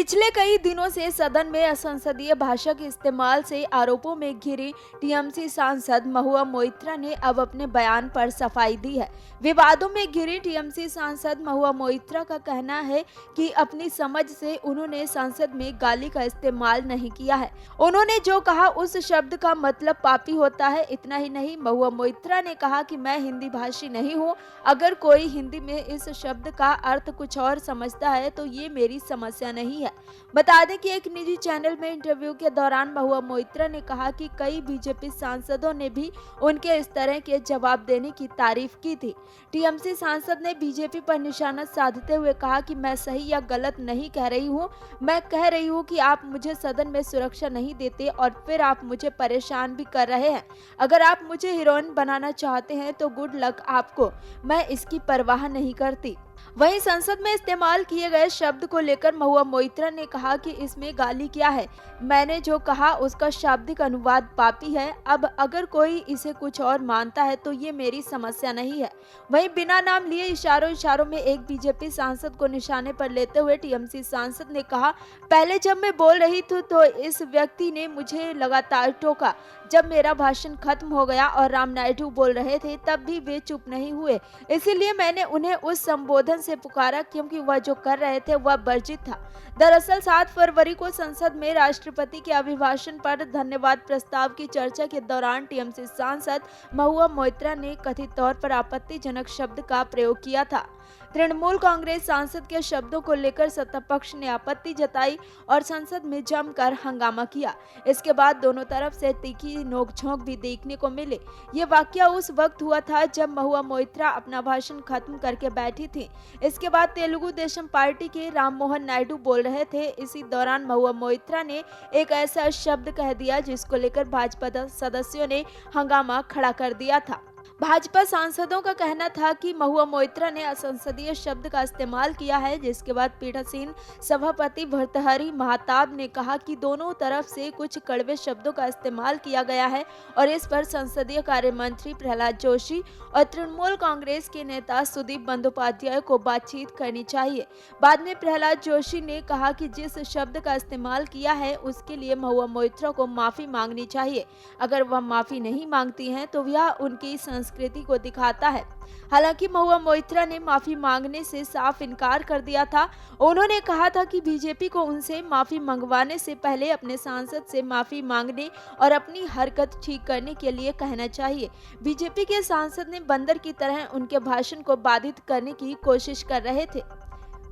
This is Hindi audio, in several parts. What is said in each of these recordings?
पिछले कई दिनों से सदन में असंसदीय भाषा के इस्तेमाल से आरोपों में घिरी टीएमसी सांसद महुआ मोइत्रा ने अब अपने बयान पर सफाई दी है। विवादों में घिरी टीएमसी सांसद महुआ मोइत्रा का कहना है कि अपनी समझ से उन्होंने संसद में गाली का इस्तेमाल नहीं किया है। उन्होंने जो कहा उस शब्द का मतलब पापी होता है। इतना ही नहीं, महुआ मोइत्रा ने कहा कि मैं हिंदी भाषी नहीं हूँ। अगर कोई हिंदी में इस शब्द का अर्थ कुछ और समझता है तो ये मेरी समस्या नहीं है। बता दें कि एक निजी चैनल में इंटरव्यू के दौरान महुआ मोइत्रा ने कहा कि कई बीजेपी सांसदों ने भी उनके इस तरह के जवाब देने की तारीफ की थी। टीएमसी सांसद ने बीजेपी पर निशाना साधते हुए कहा कि मैं सही या गलत नहीं कह रही हूँ, मैं कह रही हूँ कि आप मुझे सदन में सुरक्षा नहीं देते और फिर आप मुझे परेशान भी कर रहे हैं। अगर आप मुझे हीरोइन बनाना चाहते हैं तो गुड लक आपको, मैं इसकी परवाह नहीं करती। वहीं संसद में इस्तेमाल किए गए शब्द को लेकर महुआ मोइत्रा ने कहा कि इसमें गाली क्या है, मैंने जो कहा उसका शाब्दिक अनुवाद पापी है। अब अगर कोई इसे कुछ और मानता है तो ये मेरी समस्या नहीं है। वहीं बिना नाम लिए इशारों में एक बीजेपी सांसद को निशाने पर लेते हुए टीएमसी सांसद ने कहा, पहले जब मैं बोल रही थी तो इस व्यक्ति ने मुझे लगातार टोका। जब मेरा भाषण खत्म हो गया और राम नायडू बोल रहे थे तब भी वे चुप नहीं हुए, इसीलिए मैंने उन्हें उस संबोधन से पुकारा क्योंकि वह जो कर रहे थे वह वर्जित था। दरअसल 7 फरवरी को संसद में राष्ट्रपति के अभिभाषण पर धन्यवाद प्रस्ताव की चर्चा के दौरान टीएमसी सांसद महुआ मोइत्रा ने कथित तौर पर आपत्तिजनक शब्द का प्रयोग किया था। तृणमूल कांग्रेस सांसद के शब्दों को लेकर सत्ता पक्ष ने आपत्ति जताई और संसद में जमकर हंगामा किया। इसके बाद दोनों तरफ से तीखी नोकझोंक भी देखने को मिले। ये वाकया उस वक्त हुआ था जब महुआ मोइत्रा अपना भाषण खत्म करके बैठी थी। इसके बाद तेलुगु देशम पार्टी के राम मोहन नायडू बोल रहे थे। इसी दौरान महुआ मोइत्रा ने एक ऐसा शब्द कह दिया जिसको लेकर भाजपा सदस्यों ने हंगामा खड़ा कर दिया था। भाजपा सांसदों का कहना था कि महुआ मोइत्रा ने असंसदीय शब्द का इस्तेमाल किया है, जिसके बाद पीठासीन सभापति भर्तृहरि महताब ने कहा कि दोनों तरफ से कुछ कड़वे शब्दों का इस्तेमाल किया गया है और इस पर संसदीय कार्य मंत्री प्रहलाद जोशी और तृणमूल कांग्रेस के नेता सुदीप बंदोपाध्याय को बातचीत करनी चाहिए। बाद में प्रहलाद जोशी ने कहा कि जिस शब्द का इस्तेमाल किया है उसके लिए महुआ मोइत्रा को माफी मांगनी चाहिए। अगर वह माफी नहीं मांगती हैं तो यह उनकी संस्कृति को दिखाता है। हालांकि महुआ मोइत्रा ने माफी मांगने से साफ इनकार कर दिया था। उन्होंने कहा था कि बीजेपी को उनसे माफी मंगवाने से पहले अपने सांसद से माफी मांगने और अपनी हरकत ठीक करने के लिए कहना चाहिए। बीजेपी के सांसद ने बंदर की तरह उनके भाषण को बाधित करने की कोशिश कर रहे थे।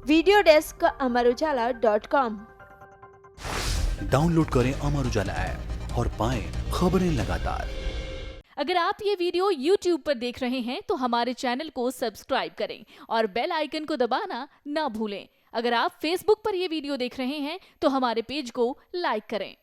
Video desk amarujala.com। डाउनलोड करें अमर उजाला ऐप और पाएं खबरें लगातार। अगर आप ये वीडियो YouTube पर देख रहे हैं तो हमारे चैनल को सब्सक्राइब करें और बेल आइकन को दबाना ना भूलें। अगर आप Facebook पर ये वीडियो देख रहे हैं तो हमारे पेज को लाइक करें।